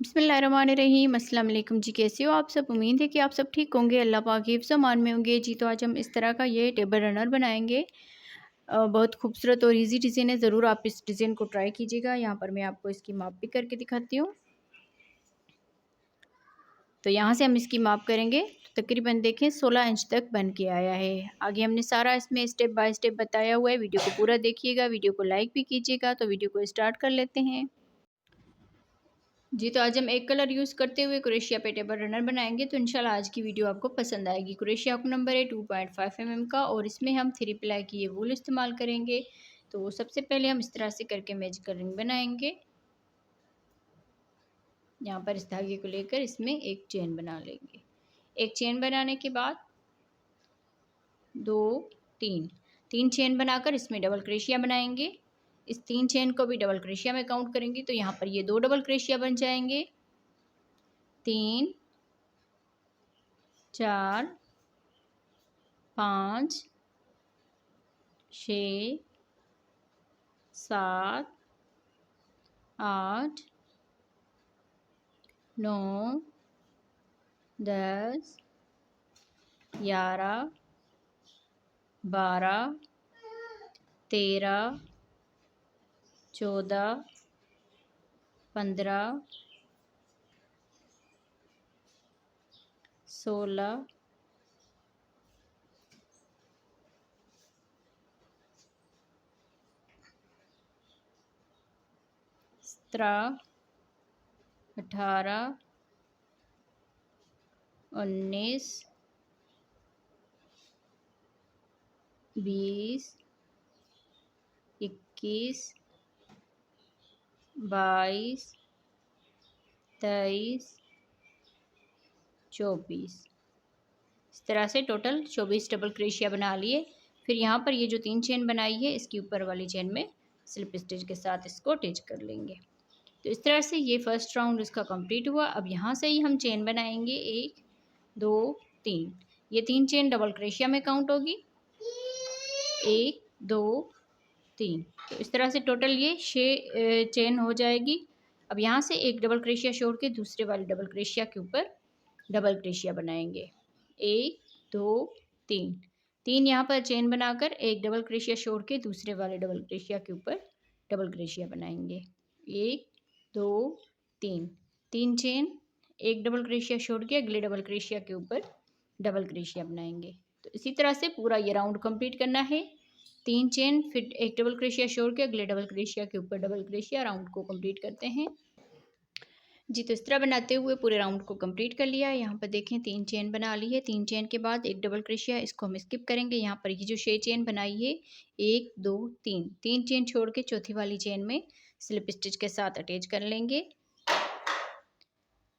बिस्मिल्लाहिर्रहमानिर्रहीम। अस्सलाम वालेकुम जी, कैसे हो आप सब। उम्मीद है कि आप सब ठीक होंगे, अल्लाह पाक हिफ्ज़ अमान में होंगे जी। तो आज हम इस तरह का ये टेबल रनर बनाएंगे। बहुत खूबसूरत और इजी डिज़ाइन है, ज़रूर आप इस डिज़ाइन को ट्राई कीजिएगा। यहाँ पर मैं आपको इसकी माप भी करके दिखाती हूँ। तो यहाँ से हम इसकी माप करेंगे तो तकरीबन देखें 16 इंच तक बन के आया है। आगे हमने सारा इसमें स्टेप बाय स्टेप बताया हुआ है। वीडियो को पूरा देखिएगा, वीडियो को लाइक भी कीजिएगा। तो वीडियो को स्टार्ट कर लेते हैं जी। तो आज हम एक कलर यूज़ करते हुए क्रोशिया पे टेबल रनर बनाएंगे। तो इंशाल्लाह आज की वीडियो आपको पसंद आएगी। क्रोशिया हुक नंबर है 2.5 mm का और इसमें हम 3 प्लाई की ये वूल इस्तेमाल करेंगे। तो सबसे पहले हम इस तरह से करके मैजिकल रिंग बनाएंगे। यहाँ पर इस धागे को लेकर इसमें एक चेन बना लेंगे। एक चेन बनाने के बाद 2 3 चेन बनाकर इसमें डबल क्रोशिया बनाएंगे। इस 3 चेन को भी डबल क्रोशिया में काउंट करेंगे तो यहाँ पर ये 2 डबल क्रोशिया बन जाएंगे। 3 4 5 6 7 8 9 10 11 12 13 14 15 16 17 18 19 20 21 22 23 24 इस तरह से टोटल 24 डबल क्रोशिया बना लिए। फिर यहाँ पर ये जो 3 चेन बनाई है इसकी ऊपर वाली चेन में स्लिप स्टिच के साथ इसको अटैच कर लेंगे। तो इस तरह से ये फर्स्ट राउंड इसका कंप्लीट हुआ। अब यहाँ से ही हम चेन बनाएंगे 1 2 3। ये 3 चेन डबल क्रोशिया में काउंट होगी। 1 2 3। तो इस तरह से टोटल ये 6 चेन हो जाएगी। अब यहाँ से एक डबल क्रोशिया छोड़ के दूसरे वाली डबल क्रोशिया के ऊपर डबल क्रोशिया बनाएंगे। 1 2 3 यहाँ पर चेन बनाकर एक डबल क्रोशिया छोड़ के दूसरे वाले डबल क्रोशिया के ऊपर डबल क्रोशिया बनाएंगे। 1 2 3 चेन, एक डबल क्रोशिया छोड़ के अगले डबल क्रोशिया के ऊपर डबल क्रोशिया बनाएंगे। तो इसी तरह से पूरा ये राउंड कंप्लीट करना है। 3 चेन, फिर एक डबल क्रोशिया छोड़ के अगले डबल क्रोशिया के ऊपर डबल क्रोशिया, राउंड को कंप्लीट करते हैं जी। तो इस तरह बनाते हुए पूरे राउंड को कंप्लीट कर लिया है। यहाँ पर देखें 3 चेन बना ली है। 3 चेन के बाद एक डबल क्रोशिया, इसको हम स्किप करेंगे। यहाँ पर ये जो 6 चेन बनाई है 1 2 3 चेन छोड़ के चौथी वाली चेन में स्लिप स्टिच के साथ अटैच कर लेंगे।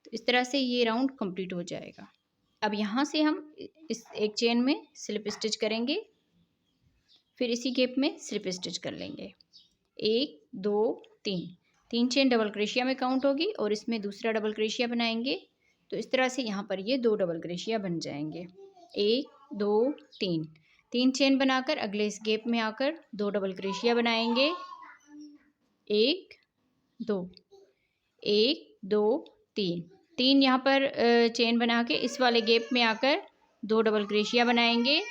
तो इस तरह से ये राउंड कंप्लीट हो जाएगा। अब यहाँ से हम इस एक चेन में स्लिप स्टिच करेंगे, फिर इसी गैप में स्लिप स्टिच कर लेंगे। 1 2 3 चेन डबल क्रोशिया में काउंट होगी और इसमें दूसरा डबल क्रोशिया बनाएंगे। तो इस तरह से यहाँ पर ये 2 डबल क्रोशिया बन जाएंगे। 1 2 3 चेन बनाकर अगले इस गैप में आकर 2 डबल क्रोशिया बनाएंगे। 1 2 1 2 3 यहाँ पर चेन बना के इस वाले गैप में आकर 2 डबल क्रोशिया बनाएंगे।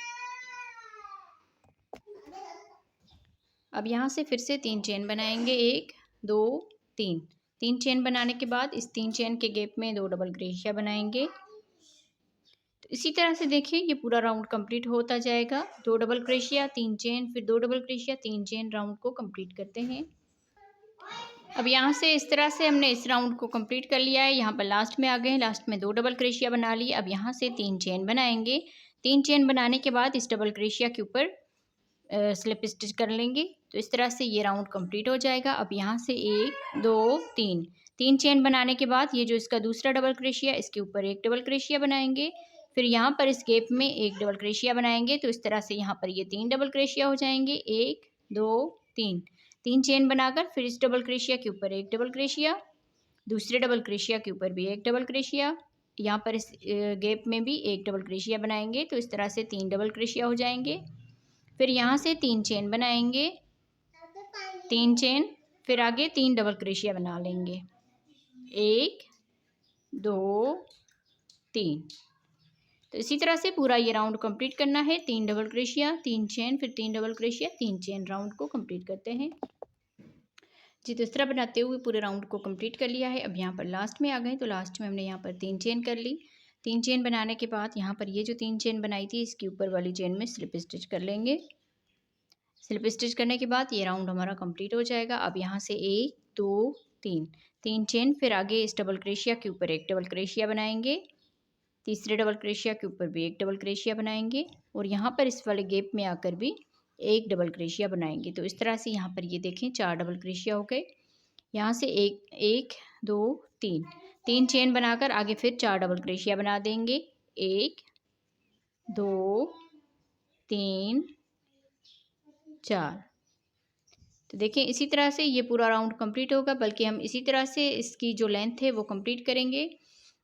अब यहाँ से फिर से 3 चेन बनाएंगे। 1 2 3 चेन बनाने के बाद इस 3 चेन के गैप में 2 डबल क्रोशिया बनाएंगे। तो इसी तरह से देखिए ये पूरा राउंड कंप्लीट होता जाएगा। 2 डबल क्रोशिया, 3 चेन, फिर 2 डबल क्रोशिया, 3 चेन, राउंड को कंप्लीट करते हैं। अब यहाँ से इस तरह से हमने इस राउंड को कंप्लीट कर लिया है। यहाँ पर लास्ट में आ गए हैं, लास्ट में 2 डबल क्रोशिया बना लिए। अब यहाँ से 3 चेन बनाएंगे। 3 चेन बनाने के बाद इस डबल क्रोशिया के ऊपर स्लिप स्टिच कर लेंगे। तो इस तरह से ये राउंड कंप्लीट हो जाएगा। अब यहाँ से 1 2 3 चेन बनाने के बाद ये जो इसका दूसरा डबल क्रोशिया, इसके ऊपर एक डबल क्रोशिया बनाएंगे। फिर यहाँ पर इस गैप में एक डबल क्रोशिया बनाएंगे। तो इस तरह से यहाँ पर ये 3 डबल क्रोशिया हो जाएंगे। 1 2 3 चेन बनाकर फिर इस डबल क्रोशिया के ऊपर एक डबल क्रोशिया, दूसरे डबल क्रोशिया के ऊपर भी एक डबल क्रोशिया, यहाँ पर इस गैप में भी एक डबल क्रोशिया बनाएंगे। तो इस तरह से 3 डबल क्रोशिया हो जाएंगे। फिर यहाँ से 3 चेन बनाएंगे, 3 चेन, फिर आगे 3 डबल क्रोशिया बना लेंगे। 1 2 3। तो इसी तरह से पूरा ये राउंड कंप्लीट करना है। 3 डबल क्रोशिया, 3 चेन, फिर 3 डबल क्रोशिया, 3 चेन, राउंड को कंप्लीट करते हैं जी। तो इस तरह बनाते हुए पूरे राउंड को कंप्लीट कर लिया है। अब यहाँ पर लास्ट में आ गए, तो लास्ट में हमने यहाँ पर 3 चेन कर ली। 3 चेन बनाने के बाद यहाँ पर ये जो 3 चेन बनाई थी इसकी ऊपर वाली चेन में स्लिप स्टिच कर लेंगे। स्लिप स्टिच करने के बाद ये राउंड हमारा कंप्लीट हो जाएगा। अब यहाँ से 1 2 3 3 चेन, फिर आगे इस डबल क्रोशिया के ऊपर एक डबल क्रोशिया बनाएंगे, तीसरे डबल क्रोशिया के ऊपर भी एक डबल क्रोशिया बनाएंगे और यहाँ पर इस वाले गैप में आकर भी एक डबल क्रोशिया बनाएंगे। तो इस तरह से यहाँ पर ये देखें 4 डबल क्रोशिया हो गए। यहाँ से एक 2 3 3 चेन बनाकर आगे फिर 4 डबल क्रोशिया बना देंगे। 1 2 3 4। तो देखिए इसी तरह से ये पूरा राउंड कंप्लीट होगा, बल्कि हम इसी तरह से इसकी जो लेंथ है वो कंप्लीट करेंगे।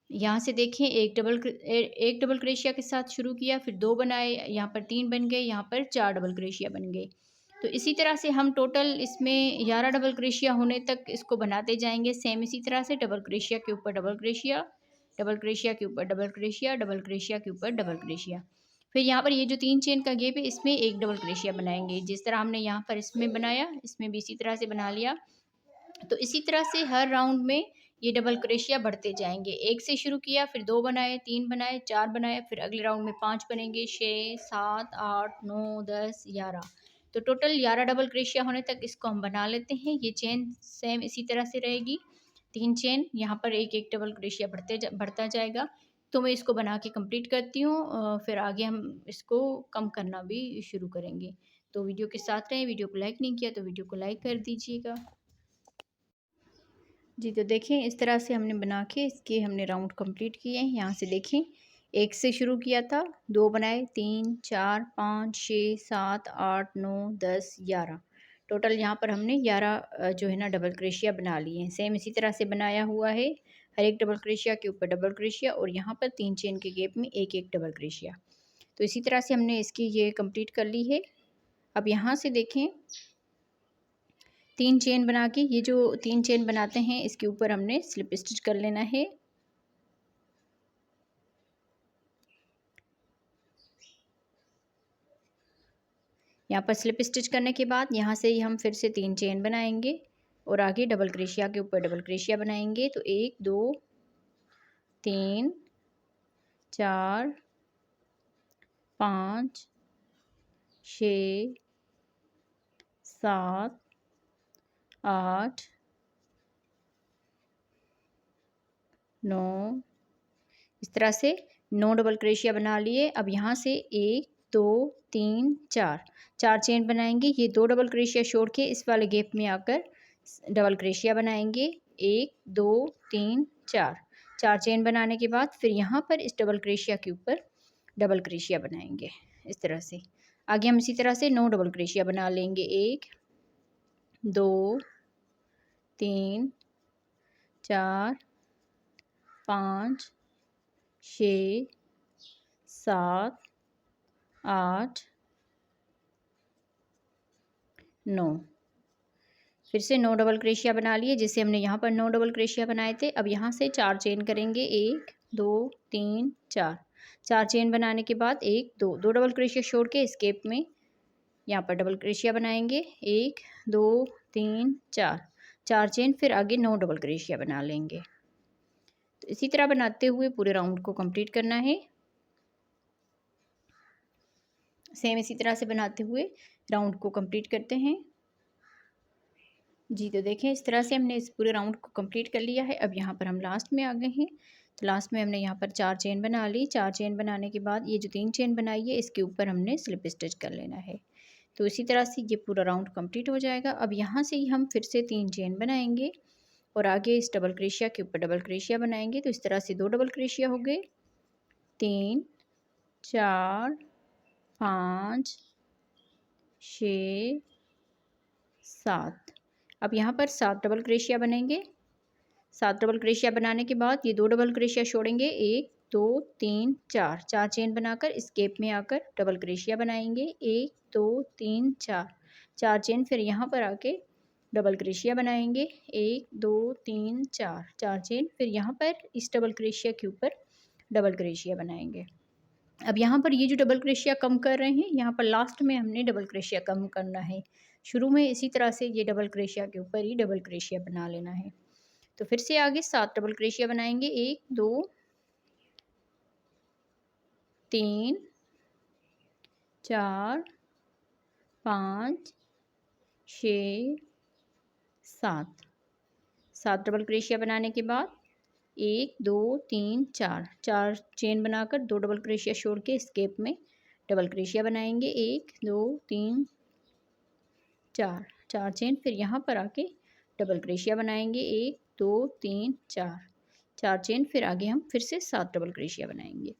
यहाँ से देखें एक डबल क्रोशिया के साथ शुरू किया, फिर 2 बनाए, यहाँ पर 3 बन गए, यहाँ पर 4 डबल क्रोशिया बन गए। तो इसी तरह से हम टोटल इसमें 11 डबल क्रोशिया होने तक इसको बनाते जाएंगे। सेम इसी तरह से डबल क्रोशिया के ऊपर डबल क्रोशिया, डबल क्रोशिया के ऊपर डबल क्रोशिया, डबल क्रोशिया के ऊपर डबल क्रोशिया। फिर यहाँ पर ये जो 3 चेन का गैप है इसमें एक डबल क्रोशिया बनाएंगे। जिस तरह हमने यहाँ पर इसमें बनाया, इसमें भी इसी तरह से बना लिया। तो इसी तरह से हर राउंड में ये डबल क्रोशिया बढ़ते जाएंगे। 1 से शुरू किया, फिर 2 बनाए, 3 बनाए, 4 बनाए, फिर अगले राउंड में 5 बनेंगे, 6 7 8 9 10 11। तो टोटल 11 डबल क्रोशिया होने तक इसको हम बना लेते हैं। ये चेन सेम इसी तरह से रहेगी। 3 चेन, यहाँ पर एक एक डबल क्रोशिया बढ़ता जाएगा। तो मैं इसको बना के कंप्लीट करती हूँ, फिर आगे हम इसको कम करना भी शुरू करेंगे। तो वीडियो के साथ रहें। वीडियो को लाइक नहीं किया तो वीडियो को लाइक कर दीजिएगा जी। तो देखें इस तरह से हमने बना के इसके हमने राउंड कंप्लीट किए हैं। यहाँ से देखें 1 से शुरू किया था, 2 बनाए, 3 4 5 6 7 8 9 10 11। टोटल यहाँ पर हमने 11 जो है ना डबल क्रोशिया बना लिए हैं। सेम इसी तरह से बनाया हुआ है, हर एक डबल क्रोशिया के ऊपर डबल क्रोशिया और यहाँ पर 3 चेन के गैप में एक एक डबल क्रोशिया। तो इसी तरह से हमने इसकी ये कंप्लीट कर ली है। अब यहाँ से देखें 3 चेन बना के, ये जो 3 चेन बनाते हैं इसके ऊपर हमने स्लिप स्टिच कर लेना है। यहाँ पर स्लिप स्टिच करने के बाद यहाँ से हम फिर से 3 चेन बनाएंगे और आगे डबल क्रोशिया के ऊपर डबल क्रोशिया बनाएंगे। तो 1 2 3 4 5 6 7 8 9, इस तरह से 9 डबल क्रोशिया बना लिए। अब यहाँ से 1 2 3 4 चेन बनाएंगे। ये 2 डबल क्रोशिया छोड़ के इस वाले गैप में आकर डबल क्रोशिया बनाएंगे। 1 2 3 4 चेन बनाने के बाद फिर यहाँ पर इस डबल क्रोशिया के ऊपर डबल क्रोशिया बनाएंगे। इस तरह से आगे हम इसी तरह से 9 डबल क्रोशिया बना लेंगे। 1 2 3 4 5 6 7 8 9, फिर से 9 डबल क्रोशिया बना लिए, जिससे हमने यहाँ पर 9 डबल क्रोशिया बनाए थे। अब यहाँ से 4 चेन करेंगे। 1 2 3 4 चेन बनाने के बाद 1 2 डबल क्रोशिया छोड़ के इस गैप में यहाँ पर डबल क्रोशिया बनाएंगे। 1 2 3 4 चेन, फिर आगे 9 डबल क्रोशिया बना लेंगे। तो इसी तरह बनाते हुए पूरे राउंड को कंप्लीट करना है। सेम इसी तरह से बनाते हुए राउंड को कंप्लीट करते हैं जी। तो देखें इस तरह से हमने इस पूरे राउंड को कंप्लीट कर लिया है। अब यहाँ पर हम लास्ट में आ गए हैं। तो लास्ट में हमने यहाँ पर 4 चेन बना ली। 4 चेन बनाने के बाद ये जो 3 चेन बनाई है इसके ऊपर हमने स्लिप स्टिच कर लेना है। तो इसी तरह से ये पूरा राउंड कंप्लीट हो जाएगा। अब यहाँ से ही हम फिर से 3 चेन बनाएंगे और आगे इस डबल क्रोशिया के ऊपर डबल क्रोशिया बनाएंगे। तो इस तरह से 2 डबल क्रोशिया हो गए। 3 4 5 6 7। अब यहाँ पर 7 डबल क्रोशिया बनेंगे। 7 डबल क्रोशिया बनाने के बाद ये 2 डबल क्रोशिया छोड़ेंगे। 1 2 3 4 चेन बनाकर इस गैप में आकर डबल क्रोशिया बनाएंगे। 1 2 3 4 चेन, फिर यहाँ पर आके डबल क्रोशिया बनाएंगे, 1 2 3 4, 4 चेन। फिर यहाँ पर इस डबल क्रोशिया के ऊपर डबल क्रोशिया बनाएंगे। अब यहाँ पर ये जो डबल क्रोशिया कम कर रहे हैं, यहाँ पर लास्ट में हमने डबल क्रोशिया कम करना है। शुरू में इसी तरह से ये डबल क्रोशिया के ऊपर ही डबल क्रोशिया बना लेना है। तो फिर से आगे 7 डबल क्रोशिया बनाएंगे, 1 2 3 4 5 6 7, 7 डबल क्रोशिया बनाने के बाद 1 2 3 4, 4 चेन बनाकर 2 डबल क्रोशिया छोड़ के इस गैप में डबल क्रोशिया बनाएंगे, 1 2 3 4, 4 चेन। फिर यहाँ पर आके डबल क्रोशिया बनाएंगे, 1 2 3 4, 4 चेन। फिर आगे हम फिर से 7 डबल क्रोशिया बनाएंगे।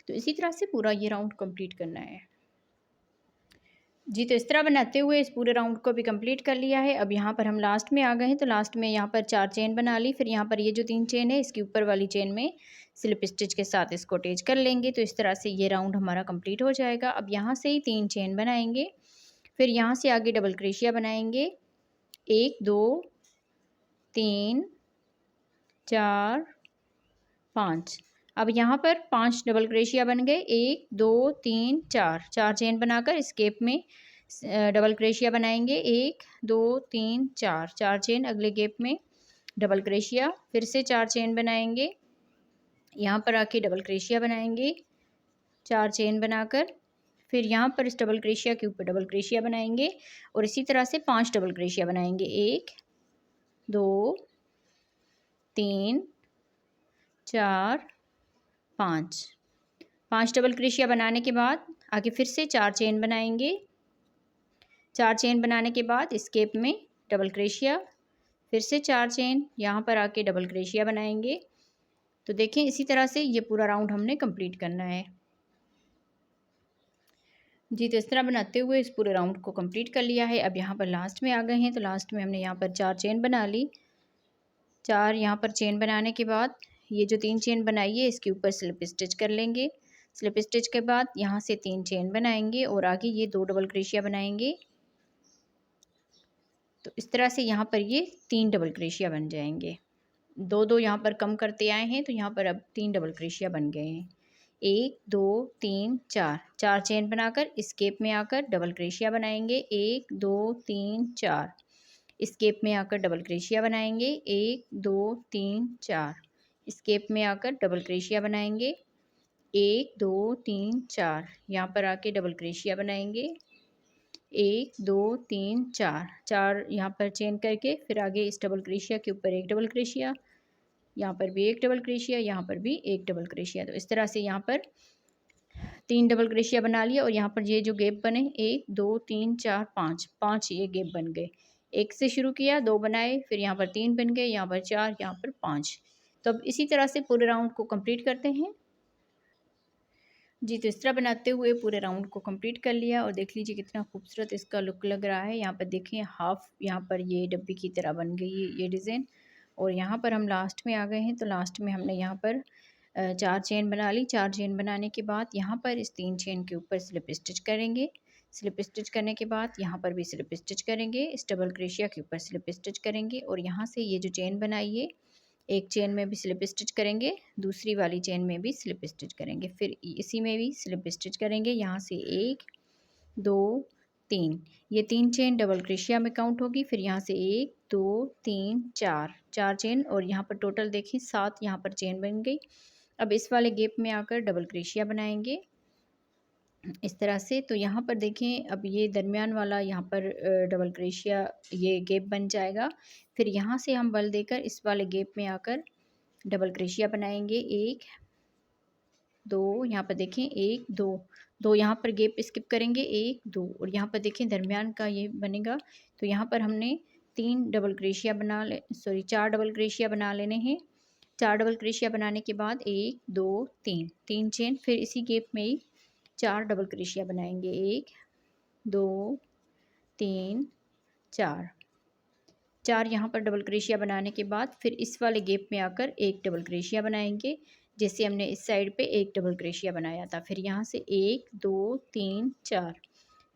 तो इसी तरह से पूरा ये राउंड कंप्लीट करना है जी। तो इस तरह बनाते हुए इस पूरे राउंड को भी कंप्लीट कर लिया है। अब यहाँ पर हम लास्ट में आ गए हैं, तो लास्ट में यहाँ पर 4 चेन बना ली। फिर यहाँ पर ये जो 3 चेन है, इसके ऊपर वाली चेन में स्लिप स्टिच के साथ इसको अटैच कर लेंगे। तो इस तरह से ये राउंड हमारा कंप्लीट हो जाएगा। अब यहाँ से ही 3 चेन बनाएंगे, फिर यहाँ से आगे डबल क्रोशिया बनाएंगे, 1 2 3 4 5। अब यहाँ पर 5 डबल क्रोशिया बन गए, 1 2 3 4, 4 चेन बनाकर इस गैप में डबल क्रोशिया बनाएंगे, 1 2 3 4, 4 चेन। अगले गैप में डबल क्रोशिया, फिर से 4 चेन बनाएंगे, यहाँ पर आके डबल क्रोशिया बनाएंगे 4 चेन बनाकर। फिर यहाँ पर इस डबल क्रोशिया के ऊपर डबल क्रोशिया बनाएंगे और इसी तरह से 5 डबल क्रोशिया बनाएंगे, 1 2 3 4 5, 5 डबल क्रोशिया बनाने के बाद आगे फिर से 4 चेन बनाएंगे। 4 चेन बनाने के बाद इस गैप में डबल क्रोशिया, फिर से 4 चेन, यहाँ पर आके डबल क्रोशिया बनाएंगे। तो देखें इसी तरह से ये पूरा राउंड हमने कंप्लीट करना है जी। तो इस तरह बनाते हुए इस पूरे राउंड को कंप्लीट कर लिया है। अब यहाँ पर लास्ट में आ गए हैं, तो लास्ट में हमने यहाँ पर 4 चेन बना ली। 4 यहाँ पर चेन बनाने के बाद ये जो 3 चेन बनाई है, इसके ऊपर स्लिप स्टिच कर लेंगे। स्लिप स्टिच के बाद यहाँ से 3 चेन बनाएंगे और आगे ये 2 डबल क्रोशिया बनाएंगे। तो इस तरह से यहाँ पर ये 3 डबल क्रोशिया बन जाएंगे। 2 2 यहाँ पर कम करते आए हैं, तो यहाँ पर अब 3 डबल क्रोशिया बन गए हैं। 1 2 3 4, 4 चेन बनाकर इस गैप में आकर डबल क्रोशिया बनाएंगे, 1 2 3 4, इस गैप में आकर डबल क्रोशिया बनाएंगे, 1 2 3 4, इस गैप में आकर डबल क्रोशिया बनाएंगे, 1 2 3 4, यहाँ पर आके डबल क्रोशिया बनाएंगे, 1 2 3 4, 4 यहाँ पर चेन करके फिर आगे इस डबल क्रोशिया के ऊपर एक डबल क्रोशिया, यहाँ पर भी एक डबल क्रोशिया, यहाँ पर भी एक डबल क्रोशिया। तो इस तरह से यहाँ पर 3 डबल क्रोशिया बना लिया और यहाँ पर ये जो गैप बने 1 2 3 4 5, 5 ये गैप बन गए। 1 से शुरू किया, 2 बनाए, फिर यहाँ पर 3 बन गए, यहाँ पर 4, यहाँ पर 5। तो अब इसी तरह से पूरे राउंड को कंप्लीट करते हैं जी। तो इस तरह बनाते हुए पूरे राउंड को कंप्लीट कर लिया और देख लीजिए कितना खूबसूरत इसका लुक लग रहा है। यहाँ पर देखें हाफ यहाँ पर ये डब्बी की तरह बन गई है ये डिज़ाइन। और यहाँ पर हम लास्ट में आ गए हैं, तो लास्ट में हमने यहाँ पर 4 चेन बना ली। 4 चेन बनाने के बाद यहाँ पर इस 3 चेन के ऊपर स्लिप स्टिच करेंगे। स्लिप स्टिच करने के बाद यहाँ पर भी स्लिप स्टिच करेंगे, इस डबल क्रोशिया के ऊपर स्लिप स्टिच करेंगे और यहाँ से ये जो चेन बनाई है, एक चेन में भी स्लिप स्टिच करेंगे, दूसरी वाली चेन में भी स्लिप स्टिच करेंगे, फिर इसी में भी स्लिप स्टिच करेंगे। यहाँ से 1 2 3, ये 3 चेन डबल क्रोशिया में काउंट होगी। फिर यहाँ से 1 2 3 4, 4 चेन और यहाँ पर टोटल देखें 7 यहाँ पर चेन बन गई। अब इस वाले गैप में आकर डबल क्रोशिया बनाएंगे इस तरह से। तो यहाँ पर देखें अब ये दरमियान वाला यहाँ पर डबल क्रोशिया ये गैप बन जाएगा। फिर यहाँ से हम बल देकर इस वाले गैप में आकर डबल क्रोशिया बनाएंगे, 1 2, यहाँ पर देखें 1 2 2, यहाँ पर गैप स्किप करेंगे, 1 2 और यहाँ पर देखें दरमियान का ये बनेगा। तो यहाँ पर हमने 3 डबल क्रोशिया बना ले 4 डबल क्रोशिया बना लेने हैं। 4 डबल क्रोशिया बनाने के बाद 1 2 3, 3 चेन, फिर इसी गैप में ही 4 डबल क्रोशिया बनाएंगे, 1 2 3 4, 4 यहाँ पर डबल क्रोशिया बनाने के बाद फिर इस वाले गैप में आकर एक डबल क्रोशिया बनाएंगे, जैसे हमने इस साइड पे एक डबल क्रोशिया बनाया था। फिर यहाँ से 1 2 3 4,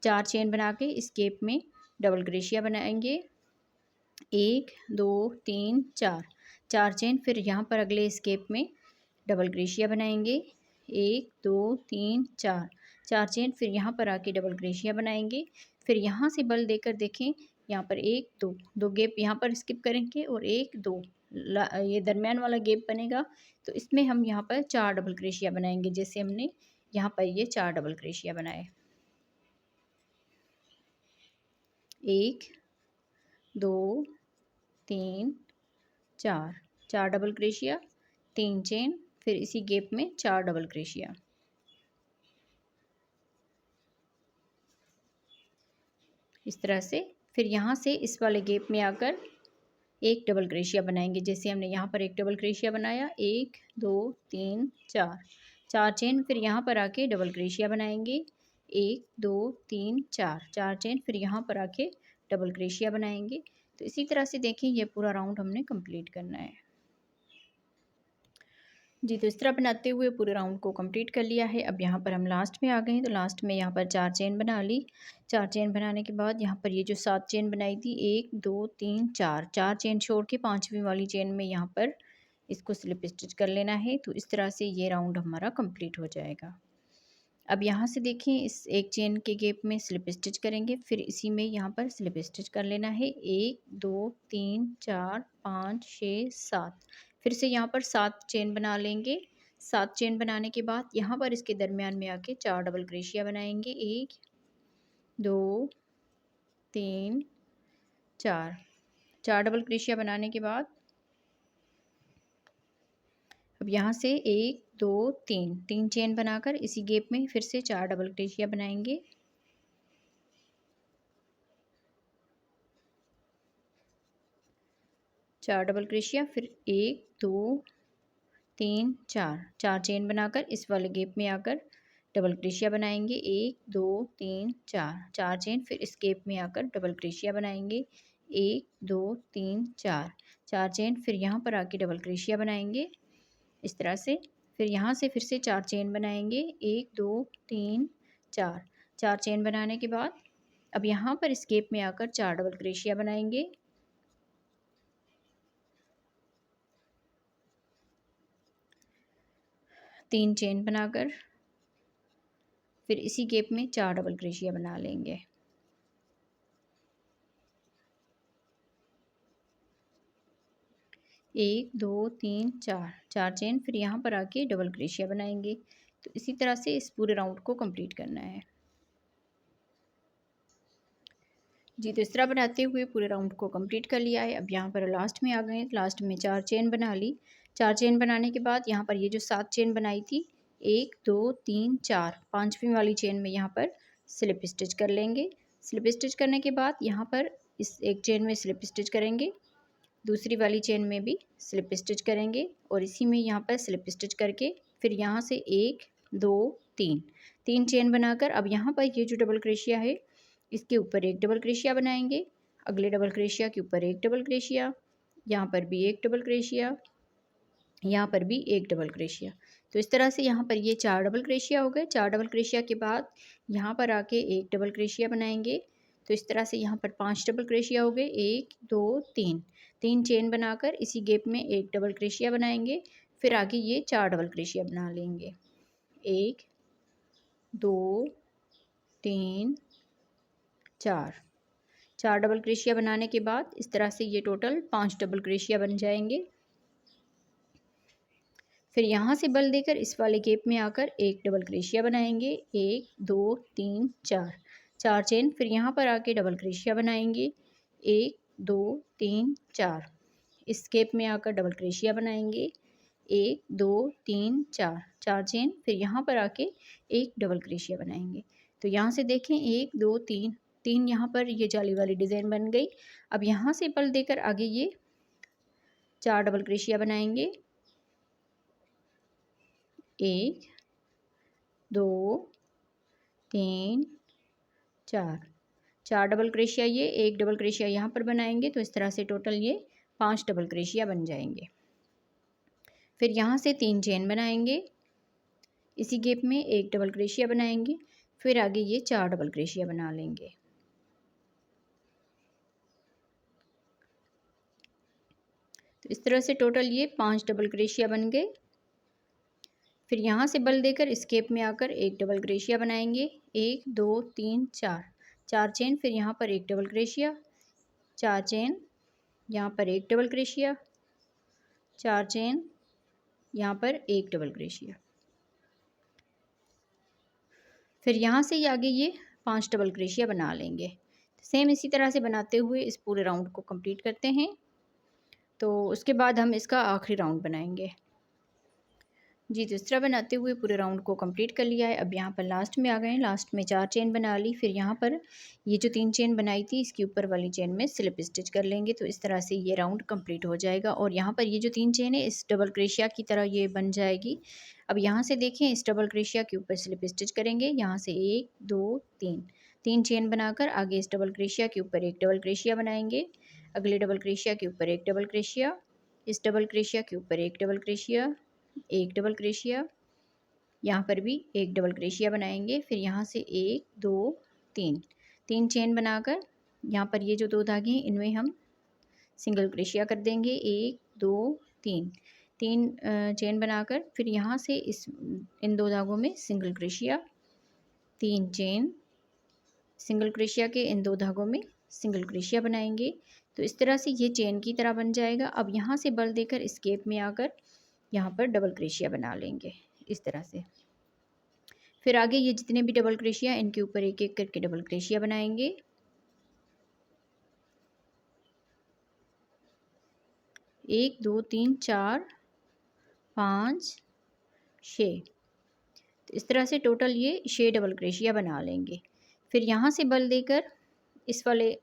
4 चेन बना के इस गैप में डबल क्रोशिया बनाएंगे 1 2 3 4, 4 चेन। फिर यहाँ पर अगले इस गैप में डबल क्रोशिया बनाएंगे। 1 2 3 4, 4 चेन। फिर यहाँ पर आके डबल क्रोशिया बनाएंगे। फिर यहाँ से बल देकर देखें, यहाँ पर 1 2, 2 गैप यहाँ पर स्किप करेंगे और 1 2 ये दरमियान वाला गैप बनेगा, तो इसमें हम यहाँ पर 4 डबल क्रोशिया बनाएंगे, जैसे हमने यहाँ पर ये 4 डबल क्रोशिया बनाए। 1 2 3 4, 4 डबल क्रोशिया, 3 चेन। फिर इसी गैप में 4 डबल क्रोशिया। इस तरह से फिर यहाँ से इस वाले गैप में आकर एक डबल क्रोशिया बनाएंगे, जैसे हमने यहाँ पर एक डबल क्रोशिया बनाया। 1 2 3 4, 4 चेन। फिर यहाँ पर आके डबल क्रोशिया बनाएंगे। 1 2 3 4, 4 चेन। फिर यहाँ पर आके डबल क्रोशिया बनाएंगे। तो इसी तरह से देखें, ये पूरा राउंड हमने कंप्लीट करना है जी। तो इस तरह बनाते हुए पूरे राउंड को कंप्लीट कर लिया है। अब यहाँ पर हम लास्ट में आ गए हैं, तो लास्ट में यहाँ पर 4 चेन बना ली। 4 चेन बनाने के बाद यहाँ पर ये जो 7 चेन बनाई थी, 1 2 3 4, 4 चेन छोड़ के 5वीं वाली चेन में यहाँ पर इसको स्लिप स्टिच कर लेना है। तो इस तरह से ये राउंड हमारा कंप्लीट हो जाएगा। अब यहाँ से देखें, इस एक चेन के गैप में स्लिप स्टिच करेंगे, फिर इसी में यहाँ पर स्लिप स्टिच कर लेना है। 1 2 3 4 5 6 7, फिर से यहाँ पर 7 चेन बना लेंगे। 7 चेन बनाने के बाद यहाँ पर इसके दरमियान में आके 4 डबल क्रोशिया बनाएंगे। 1 2 3 4, 4 डबल क्रोशिया बनाने के बाद अब यहाँ से 1 2 3, 3 चेन बनाकर इसी गैप में फिर से 4 डबल क्रोशिया बनाएंगे। चार डबल क्रोशिया, फिर 1 2 3 4, 4 चेन बनाकर इस वाले गैप में आकर डबल क्रोशिया बनाएंगे। 1 2 3 4, 4 चेन। फिर इस गैप में आकर डबल क्रोशिया बनाएंगे। 1 2 3 4, 4 चेन। फिर यहाँ पर आके डबल क्रोशिया बनाएंगे इस तरह से। फिर यहाँ से फिर से 4 चेन बनाएंगे। 1 2 3 4, 4 चेन बनाने के बाद अब यहाँ पर इस गैप में आकर 4 डबल क्रोशिया बनाएंगे। 3 चेन बनाकर फिर इसी गैप में 4 डबल क्रोशिया बना लेंगे। एक दो तीन चार, 4 चेन। फिर यहाँ पर आके डबल क्रोशिया बनाएंगे। तो इसी तरह से इस पूरे राउंड को कंप्लीट करना है जी। तो इस तरह बनाते हुए पूरे राउंड को कंप्लीट कर लिया है। अब यहाँ पर लास्ट में आ गए, लास्ट में 4 चेन बना ली। 4 चेन बनाने के बाद यहाँ पर ये जो 7 चेन बनाई थी, 1 2 3 4, 5वीं वाली चेन में यहाँ पर स्लिप स्टिच कर लेंगे। स्लिप स्टिच करने के बाद यहाँ पर इस एक चेन में स्लिप स्टिच करेंगे, दूसरी वाली चेन में भी स्लिप स्टिच करेंगे और इसी में यहाँ पर स्लिप स्टिच करके फिर यहाँ से 1 2 3, 3 चेन बनाकर अब यहाँ पर ये जो डबल क्रोशिया है इसके ऊपर एक डबल क्रोशिया बनाएंगे, अगले डबल क्रोशिया के ऊपर एक डबल क्रोशिया, यहाँ पर भी एक डबल क्रोशिया, यहाँ पर भी एक डबल क्रोशिया। तो इस तरह से यहाँ पर ये 4 डबल क्रोशिया हो गए। 4 डबल क्रोशिया के बाद यहाँ पर आके एक डबल क्रोशिया बनाएंगे। तो इस तरह से यहाँ पर 5 डबल क्रोशिया हो गए। 1 2 3, 3 चेन बनाकर इसी गैप में एक डबल क्रोशिया बनाएंगे। फिर आगे ये 4 डबल क्रोशिया बना लेंगे। 1 2 3 4, 4 डबल क्रोशिया बनाने के बाद इस तरह से ये टोटल 5 डबल क्रोशिया बन जाएंगे। फिर यहाँ से बल देकर इस वाले गैप में आकर एक डबल क्रोशिया बनाएंगे। 1 2 3 4, 4 चेन। फिर यहाँ पर आके डबल क्रोशिया बनाएंगे। 1 2 3 4, इस गैप में आकर डबल क्रोशिया बनाएंगे। 1 2 3 4, 4 चेन। फिर यहाँ पर आके एक डबल क्रोशिया बनाएंगे। तो यहाँ से देखें 1 2 3, 3 यहाँ पर ये जाली वाली डिज़ाइन बन गई। अब यहाँ से बल देकर आगे ये 4 डबल क्रोशिया बनाएंगे। 1 2 3 4, 4 डबल क्रोशिया ये, एक डबल क्रोशिया यहाँ पर बनाएंगे। तो इस तरह से टोटल ये 5 डबल क्रोशिया बन जाएंगे। फिर यहाँ से 3 चेन बनाएंगे, इसी गैप में एक डबल क्रोशिया बनाएंगे। फिर आगे ये 4 डबल क्रोशिया बना लेंगे। तो इस तरह से टोटल ये 5 डबल क्रोशिया बन गए। फिर यहाँ से बल देकर स्केप में आकर एक डबल क्रोशिया बनाएंगे, 1 2 3 4, 4 चेन। फिर यहाँ पर एक डबल क्रोशिया, 4 चेन, यहाँ पर एक डबल क्रोशिया, 4 चेन, यहाँ पर एक डबल क्रोशिया। फिर यहाँ से आगे ये 5 डबल क्रोशिया बना लेंगे। सेम इसी तरह से बनाते हुए इस पूरे राउंड को कंप्लीट करते हैं। तो उसके बाद हम इसका आखिरी राउंड बनाएंगे। जी, तो इस तरह बनाते हुए पूरे राउंड को कंप्लीट कर लिया है। अब यहाँ पर लास्ट में आ गए हैं। लास्ट में 4 चेन बना ली। फिर यहाँ पर ये जो 3 चेन बनाई थी इसके ऊपर वाली चेन में स्लिप स्टिच कर लेंगे। तो इस तरह से ये राउंड कंप्लीट हो जाएगा। और यहाँ पर ये जो 3 चेन है इस डबल क्रोशिया की तरह ये बन जाएगी। अब यहाँ से देखें, इस डबल क्रोशिया के ऊपर स्लिप स्टिच करेंगे। यहाँ से 1 2 3, 3 चेन बनाकर आगे इस डबल क्रोशिया के ऊपर एक डबल क्रोशिया बनाएंगे। अगले डबल क्रोशिया के ऊपर एक डबल क्रोशिया, इस डबल क्रोशिया के ऊपर एक डबल क्रोशिया, एक डबल क्रोशिया, यहाँ पर भी एक डबल क्रोशिया बनाएंगे। फिर यहाँ से 1 2 3, 3 चेन बनाकर यहाँ पर ये जो 2 धागे हैं इनमें हम सिंगल क्रोशिया कर देंगे। 1 2 3, 3 चेन बनाकर फिर यहाँ से इन 2 धागों में single crochet, 3 chain, single crochet के इन 2 धागों में सिंगल क्रोशिया बनाएंगे। तो इस तरह से ये चेन की तरह बन जाएगा। अब यहाँ से बल देकर स्केप में आकर यहाँ पर डबल क्रोशिया बना लेंगे इस तरह से। फिर आगे ये जितने भी डबल क्रोशिया इनके ऊपर एक एक करके डबल क्रोशिया बनाएंगे। 1 2 3 4 5 6, तो इस तरह से टोटल ये 6 डबल क्रोशिया बना लेंगे। फिर यहाँ से बल देकर इस वाले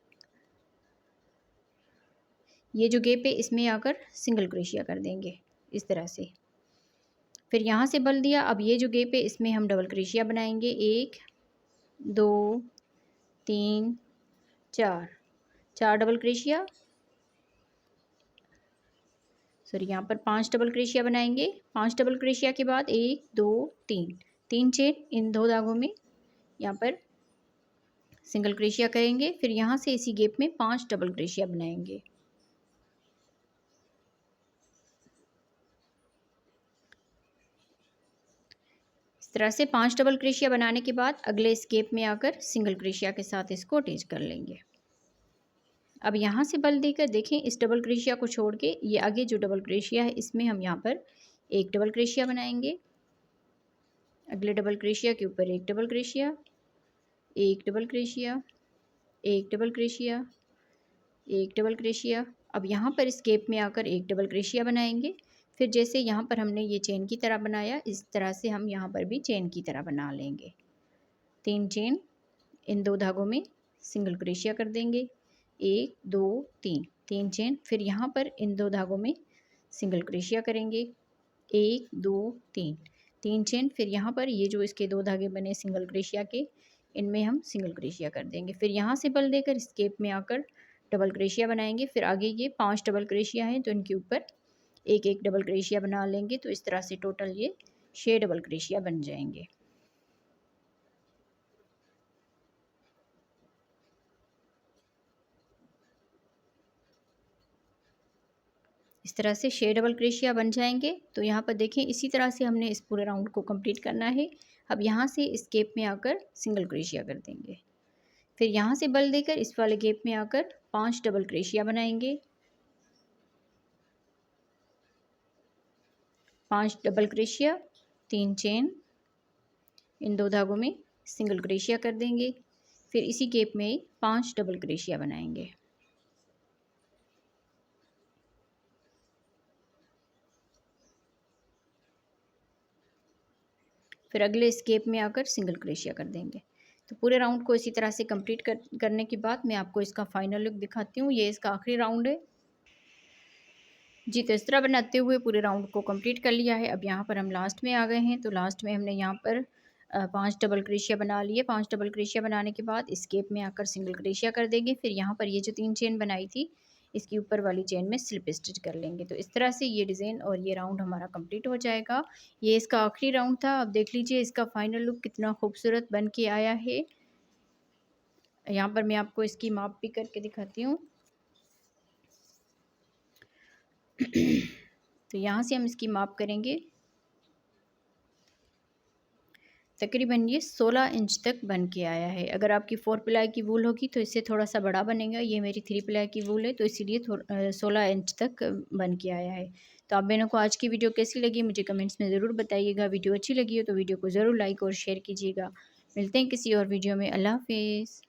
ये जो गैप है इसमें आकर सिंगल क्रोशिया कर देंगे इस तरह से। फिर यहाँ से बल दिया, अब ये जो गैप है इसमें हम डबल क्रोशिया बनाएंगे। 1 2 3 4, 4 डबल क्रोशिया, सॉरी यहाँ पर 5 डबल क्रोशिया बनाएंगे। 5 डबल क्रोशिया के बाद 1 2 3, 3 चेन इन 2 धागों में यहाँ पर सिंगल क्रोशिया करेंगे। फिर यहाँ से इसी गैप में 5 डबल क्रोशिया बनाएंगे। इस तरह से 5 डबल क्रोशिया बनाने के बाद अगले इस गैप में आकर सिंगल क्रोशिया के साथ इसको अटैच कर लेंगे। अब यहाँ से बल देकर देखें, इस डबल क्रोशिया को छोड़ के ये आगे जो डबल क्रोशिया है इसमें हम यहाँ पर एक डबल क्रोशिया बनाएंगे। अगले डबल क्रोशिया के ऊपर एक डबल क्रोशिया, एक डबल क्रोशिया, एक डबल क्रोशिया, एक डबल क्रोशिया। अब यहाँ पर इस गैप में आकर एक डबल क्रोशिया बनाएंगे। फिर जैसे यहाँ पर हमने ये चेन की तरह बनाया इस तरह से हम यहाँ पर भी चेन की तरह बना लेंगे। 3 चेन इन 2 धागों में सिंगल क्रोशिया कर देंगे। 1 2 3, 3 चेन, फिर यहाँ पर इन 2 धागों में सिंगल क्रोशिया करेंगे। 1 2 3, 3 चेन, फिर यहाँ पर ये जो इसके 2 धागे बने सिंगल क्रोशिया के इनमें हम सिंगल क्रोशिया कर देंगे। फिर यहाँ से बल देकर इस गैप में आकर डबल क्रोशिया बनाएंगे। फिर आगे ये 5 डबल क्रोशिया हैं तो इनके ऊपर एक एक डबल क्रोशिया बना लेंगे। तो इस तरह से टोटल ये 6 डबल क्रोशिया बन जाएंगे। इस तरह से 6 डबल क्रोशिया बन जाएंगे। तो यहाँ पर देखें, इसी तरह से हमने इस पूरे राउंड को कंप्लीट करना है। अब यहाँ से इस गैप में आकर सिंगल क्रोशिया कर देंगे। फिर यहाँ से बल देकर इस वाले गैप में आकर 5 डबल क्रोशिया बनाएंगे। 5 डबल क्रोशिया, 3 चेन इन 2 धागों में सिंगल क्रोशिया कर देंगे। फिर इसी गैप में 5 डबल क्रोशिया बनाएंगे। फिर अगले इस गैप में आकर सिंगल क्रोशिया कर देंगे। तो पूरे राउंड को इसी तरह से कंप्लीट करने के बाद मैं आपको इसका फाइनल लुक दिखाती हूँ। ये इसका आखिरी राउंड है। जी, तो इस तरह बनाते हुए पूरे राउंड को कंप्लीट कर लिया है। अब यहाँ पर हम लास्ट में आ गए हैं। तो लास्ट में हमने यहाँ पर 5 डबल क्रोशिया बना लिए। 5 डबल क्रोशिया बनाने के बाद इस गैप में आकर सिंगल क्रोशिया कर देंगे। फिर यहाँ पर ये जो 3 चेन बनाई थी इसके ऊपर वाली चेन में स्लिप स्टिच कर लेंगे। तो इस तरह से ये डिज़ाइन और ये राउंड हमारा कंप्लीट हो जाएगा। ये इसका आखिरी राउंड था। अब देख लीजिए इसका फाइनल लुक कितना खूबसूरत बन के आया है। यहाँ पर मैं आपको इसकी माप भी करके दिखाती हूँ। तो यहाँ से हम इसकी माप करेंगे। तकरीबन ये 16 इंच तक बन के आया है। अगर आपकी 4 प्लाई की वूल होगी तो इससे थोड़ा सा बड़ा बनेगा। ये मेरी 3 प्लाई की वूल है तो इसीलिए 16 इंच तक बन के आया है। तो आप बहनों को आज की वीडियो कैसी लगी मुझे कमेंट्स में ज़रूर बताइएगा। वीडियो अच्छी लगी हो तो वीडियो को ज़रूर लाइक और शेयर कीजिएगा। मिलते हैं किसी और वीडियो में। अल्लाह हाफिज़।